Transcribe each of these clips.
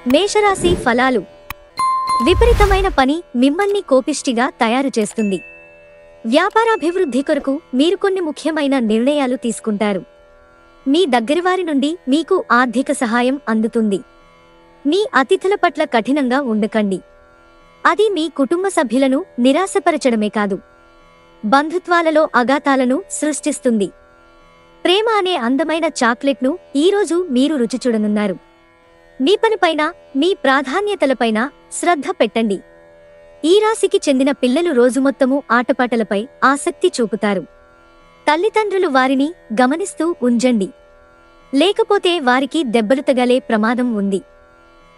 మేషరాశి ఫలాలు. విపరీతమైన పని మిమ్మల్ని కోపిష్టిగా తయారు చేస్తుంది. వ్యాపారాభివృద్ధి కొరకు మీరు కొన్ని ముఖ్యమైన నిర్ణయాలు తీసుకుంటారు. మీ దగ్గరివారి నుండి మీకు ఆర్థిక సహాయం అందుతుంది. మీ అతిథుల పట్ల కఠినంగా ఉండకండి. అది మీ కుటుంబ సభ్యులను నిరాశపరచడమే కాదు, బంధుత్వాలలో అఘాతాలను సృష్టిస్తుంది. ప్రేమ అనే అందమైన చాక్లెట్ను ఈరోజు మీరు రుచి చూడనున్నారు. మీ పనిపైన, మీ ప్రాధాన్యతలపైన శ్రద్ధ పెట్టండి. ఈ రాశికి చెందిన పిల్లలు రోజు మొత్తము ఆటపాటలపై ఆసక్తి చూపుతారు. తల్లిదండ్రులు వారిని గమనిస్తూ ఉంచండి, లేకపోతే వారికి దెబ్బలు తగలే ప్రమాదం ఉంది.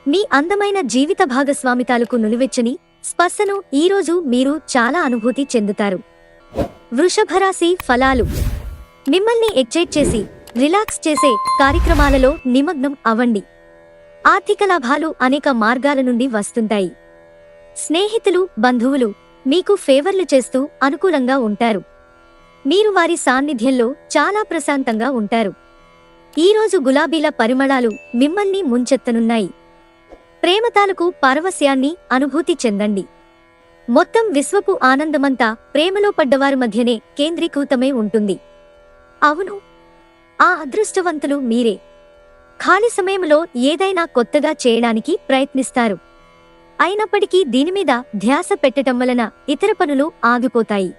మీ అందమైన జీవిత భాగస్వామితాలకు నులివెచ్చని స్పర్శను ఈరోజు మీరు చాలా అనుభూతి చెందుతారు. వృషభరాశి ఫలాలు. మిమ్మల్ని ఎక్సైట్ చేసి రిలాక్స్ చేసే కార్యక్రమాలలో నిమగ్నం అవ్వండి. ఆర్థిక లాభాలు అనేక మార్గాల నుండి వస్తుంటాయి. స్నేహితులు, బంధువులు మీకు ఫేవర్లు చేస్తూ అనుకూలంగా ఉంటారు. మీరు వారి సాన్నిధ్యంలో చాలా ప్రశాంతంగా ఉంటారు. ఈరోజు గులాబీల పరిమళాలు మిమ్మల్ని ముంచెత్తనున్నాయి. ప్రేమతాలకు పారవస్యాన్ని అనుభూతి చెందండి. మొత్తం విశ్వపు ఆనందమంతా ప్రేమలో పడ్డవారి మధ్యనే కేంద్రీకృతమై ఉంటుంది. అవును, ఆ అదృష్టవంతులు మీరే. ఖాళీ సమయంలో ఏదైనా కొత్తగా చేయడానికి ప్రయత్నిస్తారు. అయినప్పటికీ దీనిమీద ధ్యాస పెట్టడం వలన ఇతర పనులు ఆగిపోతాయి.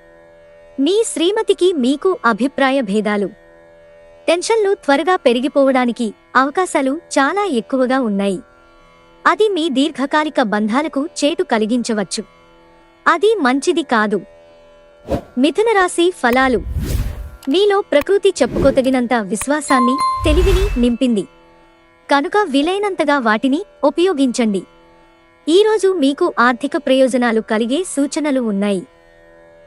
మీ శ్రీమతికి మీకు అభిప్రాయ భేదాలు, టెన్షన్లు త్వరగా పెరిగిపోవడానికి అవకాశాలు చాలా ఎక్కువగా ఉన్నాయి. అది మీ దీర్ఘకాలిక బంధాలకు చేటు కలిగించవచ్చు. అది మంచిది కాదు. మిథున రాశి ఫలాలు. మీలో ప్రకృతి చెప్పుకోతగినంత విశ్వాసాన్ని, తెలివిని నింపింది. కనుక వీలైనంతగా వాటిని ఉపయోగించండి. ఈరోజు మీకు ఆర్థిక ప్రయోజనాలు కలిగే సూచనలు ఉన్నాయి.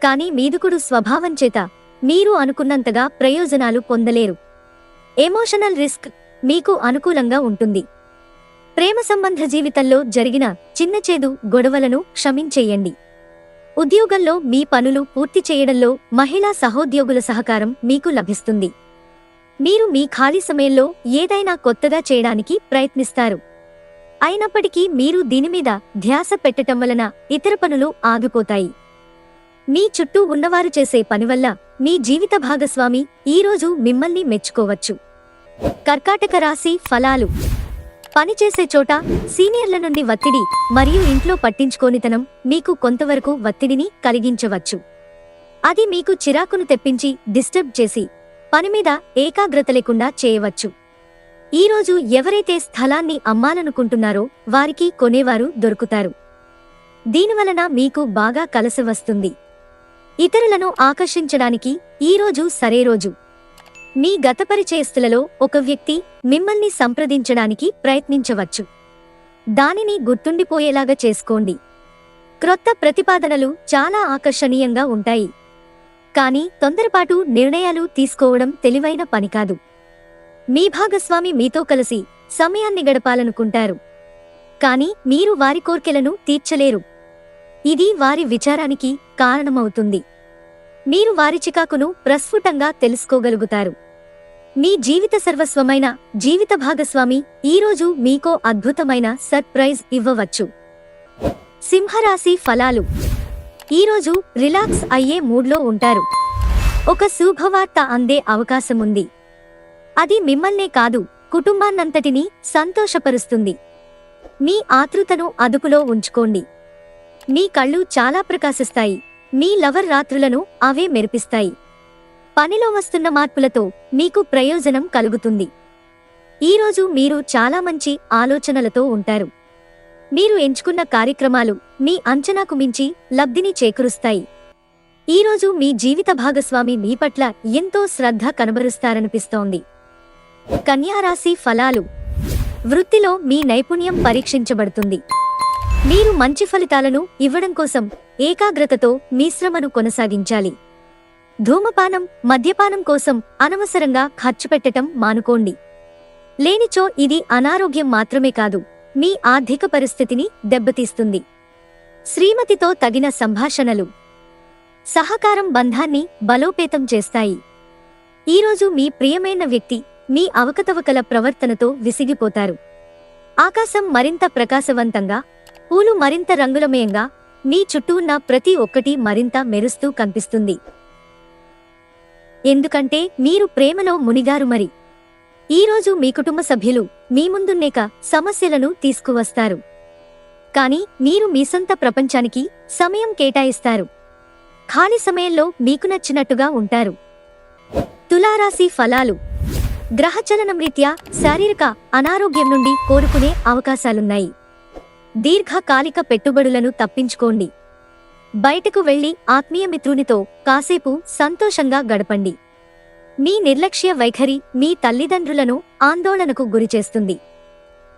కానీ మీదుకుడు స్వభావం చేత మీరు అనుకున్నంతగా ప్రయోజనాలు పొందలేరు. ఎమోషనల్ రిస్క్ మీకు అనుకూలంగా ఉంటుంది. ప్రేమ సంబంధ జీవితంలో జరిగిన చిన్నచేదు గొడవలను క్షమించేయండి. ఉద్యోగంలో మీ పనులు పూర్తి చేయడంలో మహిళా సహోద్యోగుల సహకారం మీకు లభిస్తుంది. మీరు మీ ఖాళీ సమయంలో ఏదైనా కొత్తగా చేయడానికి ప్రయత్నిస్తారు. అయినప్పటికీ మీరు దీనిమీద ధ్యాస పెట్టటం వలన ఇతర పనులు ఆగిపోతాయి. మీ చుట్టూ ఉన్నవారు చేసే పనివల్ల మీ జీవిత భాగస్వామి ఈరోజు మిమ్మల్ని మెచ్చుకోవచ్చు. కర్కాటక రాశి ఫలాలు. పనిచేసే చోట సీనియర్ల నుండి ఒత్తిడి మరియు ఇంట్లో పట్టించుకోనితనం మీకు కొంతవరకు ఒత్తిడిని కలిగించవచ్చు. అది మీకు చిరాకును తెప్పించి డిస్టర్బ్ చేసి పనిమీద ఏకాగ్రత లేకుండా చేయవచ్చు. ఈరోజు ఎవరైతే స్థలాన్ని అమ్మాలనుకుంటున్నారో వారికి కొనేవారు దొరుకుతారు. దీనివలన మీకు బాగా కలిసి వస్తుంది. ఇతరులను ఆకర్షించడానికి ఈరోజు సరే రోజు. మీ గత పరిచయస్తులలో ఒక వ్యక్తి మిమ్మల్ని సంప్రదించడానికి ప్రయత్నించవచ్చు. దానిని గుర్తుండిపోయేలాగా చేసుకోండి. క్రొత్త ప్రతిపాదనలు చాలా ఆకర్షణీయంగా ఉంటాయి. కానీ తొందరపాటు నిర్ణయాలు తీసుకోవడం తెలివైన పని కాదు. మీ భాగస్వామి మీతో కలిసి సమయాన్ని గడపాలనుకుంటారు. కానీ మీరు వారి కోర్కెలను తీర్చలేరు. ఇది వారి విచారానికి కారణమవుతుంది. మీరు వారి చికాకును ప్రస్ఫుటంగా తెలుసుకోగలుగుతారు. మీ జీవిత సర్వస్వమైన జీవిత భాగస్వామి ఈరోజు మీకో అద్భుతమైన సర్ప్రైజ్ ఇవ్వవచ్చు. సింహరాశి ఫలాలు. ఈరోజు రిలాక్స్ అయ్యే మూడ్లో ఉంటారు. ఒక శుభవార్త అందే అవకాశముంది. అది మిమ్మల్నే కాదు, కుటుంబాన్నంతటినీ సంతోషపరుస్తుంది. మీ ఆతృతను అదుపులో ఉంచుకోండి. మీ కళ్ళు చాలా ప్రకాశిస్తాయి. మీ లవర్ రాత్రులను అవే మెరిపిస్తాయి. పనిలో వస్తున్న మార్పులతో మీకు ప్రయోజనం కలుగుతుంది. ఈరోజు మీరు చాలా మంచి ఆలోచనలతో ఉంటారు. మీరు ఎంచుకున్న కార్యక్రమాలు మీ అంచనాకు మించి లబ్ధిని చేకూరుస్తాయి. ఈరోజు మీ జీవిత భాగస్వామి మీ పట్ల ఎంతో శ్రద్ధ కనబరుస్తారనిపిస్తోంది. కన్యారాశి ఫలాలు. వృత్తిలో మీ నైపుణ్యం పరీక్షించబడుతుంది. మీరు మంచి ఫలితాలను ఇవ్వడం కోసం ఏకాగ్రతతో మీ శ్రమను కొనసాగించాలి. ధూమపానం, మద్యపానం కోసం అనవసరంగా ఖర్చు పెట్టటం మానుకోండి. లేనిచో ఇది అనారోగ్యం మాత్రమే కాదు, మీ ఆర్థిక పరిస్థితిని దెబ్బతీస్తుంది. శ్రీమతితో తగిన సంభాషణలు, సహకారం బంధాన్ని బలోపేతం చేస్తాయి. ఈరోజు మీ ప్రియమైన వ్యక్తి మీ అవకతవకల ప్రవర్తనతో విసిగిపోతారు. ఆకాశం మరింత ప్రకాశవంతంగా, పూలు మరింత రంగులమయంగా, మీ చుట్టూ ఉన్న ప్రతి ఒక్కటి మరింత మెరుస్తూ కనిపిస్తుంది. ఎందుకంటే మీరు ప్రేమలో మునిగారు. మరి ఈరోజు మీ కుటుంబ సభ్యులు మీ ముందున్నేక సమస్యలను తీసుకువస్తారు. కానీ మీరు మీ సొంత ప్రపంచానికి సమయం కేటాయిస్తారు. ఖాళీ సమయంలో మీకు నచ్చినట్టుగా ఉంటారు. తులారాశి ఫలాలు. గ్రహచలనం రీత్యా శారీరక అనారోగ్యం నుండి కోలుకునే అవకాశాలున్నాయి. దీర్ఘకాలిక పెట్టుబడులను తప్పించుకోండి. బయటకు వెళ్లి ఆత్మీయ మిత్రునితో కాసేపు సంతోషంగా గడపండి. మీ నిర్లక్ష్య వైఖరి మీ తల్లిదండ్రులను ఆందోళనకు గురిచేస్తుంది.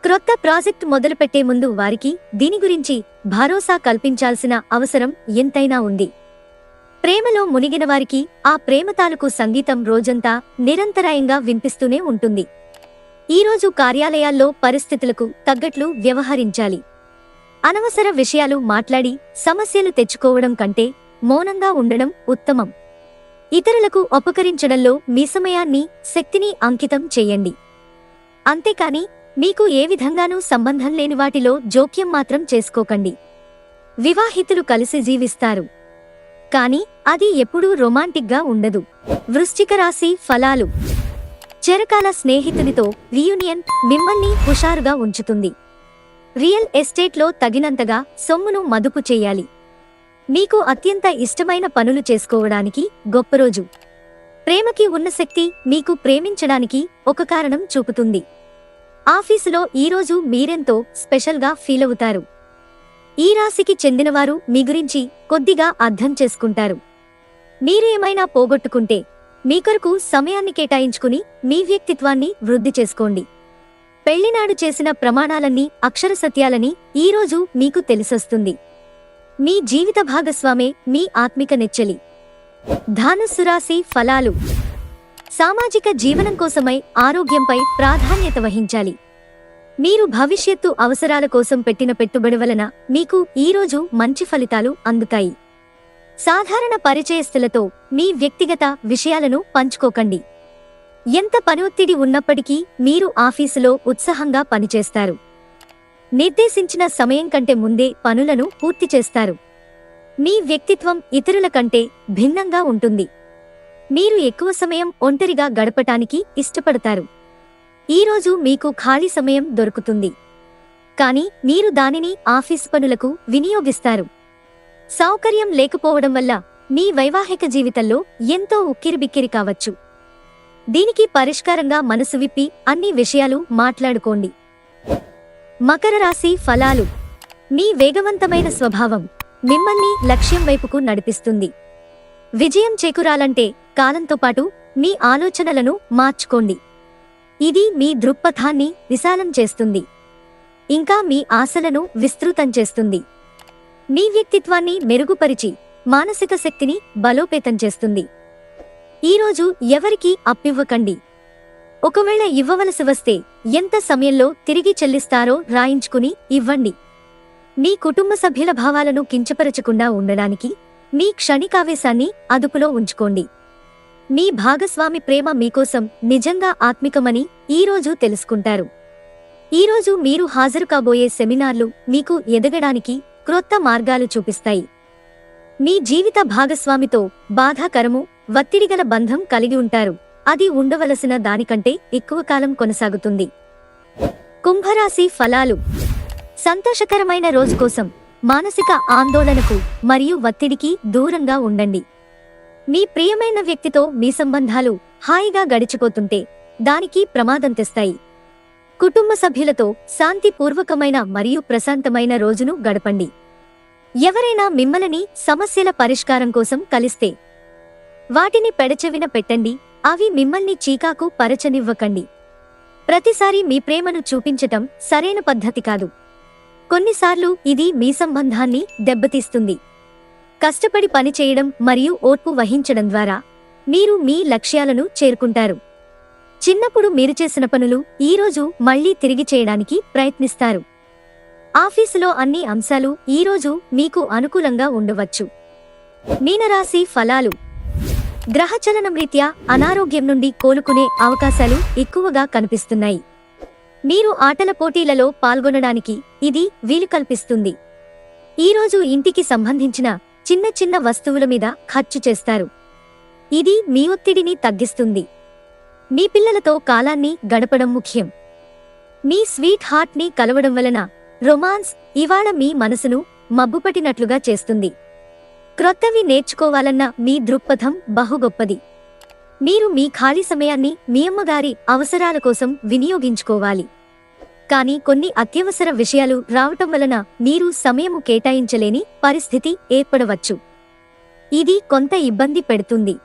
క్రొత్త ప్రాజెక్ట్ మొదలుపెట్టే ముందు వారికి దీని గురించి భరోసా కల్పించాల్సిన అవసరం ఎంతైనా ఉంది. ప్రేమలో మునిగిన వారికి ఆ ప్రేమ తాలూకు సంగీతం రోజంతా నిరంతరాయంగా వినిపిస్తూనే ఉంటుంది. ఈరోజు కార్యాలయాల్లో పరిస్థితులకు తగ్గట్లు వ్యవహరించాలి. అనవసర విషయాలు మాట్లాడి సమస్యలు తెచ్చుకోవడం కంటే మౌనంగా ఉండడం ఉత్తమం. ఇతరులకు ఉపకరించడంలో మీ సమయాన్ని, శక్తిని అంకితం చేయండి. అంతేకాని మీకు ఏ విధంగానూ సంబంధం లేని వాటిలో జోక్యం మాత్రం చేసుకోకండి. వివాహితులు కలిసి జీవిస్తారు, కానీ అది ఎప్పుడూ రొమాంటిక్గా ఉండదు. వృశ్చిక రాశి ఫలాలు. చిరకాల స్నేహితునితో రీయూనియన్ మిమ్మల్ని హుషారుగా ఉంచుతుంది. రియల్ ఎస్టేట్లో తగినంతగా సొమ్మును మదుపు చేయాలి. మీకు అత్యంత ఇష్టమైన పనులు చేసుకోవడానికి గొప్ప రోజు. ప్రేమకి ఉన్న శక్తి మీకు ప్రేమించడానికి ఒక కారణం చూపుతుంది. ఆఫీసులో ఈరోజు మీరెంతో స్పెషల్గా ఫీలవుతారు. ఈ రాశికి చెందినవారు మీ గురించి కొద్దిగా అర్థం చేసుకుంటారు. మీరు ఏమైనా పోగొట్టుకుంటే మీ కొరకు సమయాన్ని కేటాయించుకుని మీ వ్యక్తిత్వాన్ని వృద్ధి చేసుకోండి. పెళ్లినాడు చేసిన ప్రమాణాలన్నీ అక్షర సత్యాలని ఈరోజు మీకు తెలిసొస్తుంది. మీ జీవిత భాగస్వామే మీ ఆత్మిక నెచ్చెలి. ధనుస్సు రాశి ఫలాలు. సామాజిక జీవనం కోసమై ఆరోగ్యంపై ప్రాధాన్యత వహించాలి. మీరు భవిష్యత్తు అవసరాల కోసం పెట్టిన పెట్టుబడి వలన మీకు ఈరోజు మంచి ఫలితాలు అందుతాయి. సాధారణ పరిచయస్తులతో మీ వ్యక్తిగత విషయాలను పంచుకోకండి. ఎంత పని ఒత్తిడి ఉన్నప్పటికీ మీరు ఆఫీసులో ఉత్సాహంగా పనిచేస్తారు. నిర్దేశించిన సమయం కంటే ముందే పనులను పూర్తి చేస్తారు. మీ వ్యక్తిత్వం ఇతరుల కంటే భిన్నంగా ఉంటుంది. మీరు ఎక్కువ సమయం ఒంటరిగా గడపటానికి ఇష్టపడతారు. ఈరోజు మీకు ఖాళీ సమయం దొరుకుతుంది, కానీ మీరు దానిని ఆఫీస్ పనులకు వినియోగిస్తారు. సౌకర్యం లేకపోవడం వల్ల మీ వైవాహిక జీవితంలో ఎంతో ఉక్కిరిబిక్కిరి కావచ్చు. దీనికి పరిష్కారంగా మనసు విప్పి అన్ని విషయాలు మాట్లాడుకోండి. మకర రాశి ఫలాలు. మీ వేగవంతమైన స్వభావం మిమ్మల్ని లక్ష్యం వైపుకు నడిపిస్తుంది. విజయం చేకూరాలంటే కాలంతో పాటు మీ ఆలోచనలను మార్చుకోండి. ఇది మీ దృక్పథాన్ని విశాలం చేస్తుంది, ఇంకా మీ ఆశలను విస్తృతం చేస్తుంది. మీ వ్యక్తిత్వాన్ని మెరుగుపరిచి మానసిక శక్తిని బలోపేతం చేస్తుంది. ఈరోజు ఎవరికీ అప్పివ్వకండి. ఒకవేళ ఇవ్వవలసి వస్తే ఎంత సమయంలో తిరిగి చెల్లిస్తారో రాయించుకుని ఇవ్వండి. మీ కుటుంబ సభ్యుల భావాలను కించపరచకుండా ఉండడానికి మీ క్షణికావేశాన్ని అదుపులో ఉంచుకోండి. మీ భాగస్వామి ప్రేమ మీకోసం నిజంగా ఆత్మికమని ఈరోజు తెలుసుకుంటారు. ఈరోజు మీరు హాజరు కాబోయే సెమినార్లు మీకు ఎదగడానికి క్రొత్త మార్గాలు చూపిస్తాయి. మీ జీవిత భాగస్వామితో బాధాకరము, ఒత్తిడిగల బంధం కలిగి ఉంటారు. అది ఉండవలసిన దానికంటే ఎక్కువ కాలం కొనసాగుతుంది. కుంభరాశి ఫలాలు. సంతోషకరమైన రోజు కోసం మానసిక ఆందోళనకు మరియు ఒత్తిడికి దూరంగా ఉండండి. మీ ప్రియమైన వ్యక్తితో మీ సంబంధాలు హాయిగా గడిచిపోతుంటే దానికి ప్రమాదం తెస్తాయి. కుటుంబ సభ్యులతో శాంతిపూర్వకమైన మరియు ప్రశాంతమైన రోజును గడపండి. ఎవరైనా మిమ్మల్ని సమస్యల పరిష్కారం కోసం కలిస్తే వాటిని పెడచెవిన పెట్టండి. అవి మిమ్మల్ని చీకాకు పరచనివ్వకండి. ప్రతిసారి మీ ప్రేమను చూపించటం సరైన పద్ధతి కాదు. కొన్నిసార్లు ఇది మీ సంబంధాన్ని దెబ్బతీస్తుంది. కష్టపడి పనిచేయడం మరియు ఓర్పు వహించడం ద్వారా మీరు మీ లక్ష్యాలను చేరుకుంటారు. చిన్నప్పుడు మీరు చేసిన పనులు ఈరోజు మళ్లీ తిరిగి చేయడానికి ప్రయత్నిస్తారు. ఆఫీసులో అన్ని అంశాలు ఈరోజు మీకు అనుకూలంగా ఉండవచ్చు. మీనరాశి ఫలాలు. గ్రహచలనం రీత్యా అనారోగ్యం నుండి కోలుకునే అవకాశాలు ఎక్కువగా కనిపిస్తున్నాయి. మీరు ఆటల పోటీలలో పాల్గొనడానికి ఇది వీలు కల్పిస్తుంది. ఈరోజు ఇంటికి సంబంధించిన చిన్న చిన్న వస్తువుల మీద ఖర్చు చేస్తారు. ఇది మీ ఒత్తిడిని తగ్గిస్తుంది. మీ పిల్లలతో కాలాన్ని గడపడం ముఖ్యం. మీ స్వీట్ హార్ట్ ని కలవడం వలన రొమాన్స్ ఇవాళ మీ మనసును మబ్బుపట్టినట్లుగా చేస్తుంది. క్రొత్తవి నేర్చుకోవాలన్న మీ దృక్పథం బహుగొప్పది. మీరు మీ ఖాళీ సమయాన్ని మీ అమ్మగారి అవసరాల కోసం వినియోగించుకోవాలి. కానీ కొన్ని అత్యవసర విషయాలు రావటం వలన మీరు సమయము కేటాయించలేని పరిస్థితి ఏర్పడవచ్చు. ఇది కొంత ఇబ్బంది పెడుతుంది.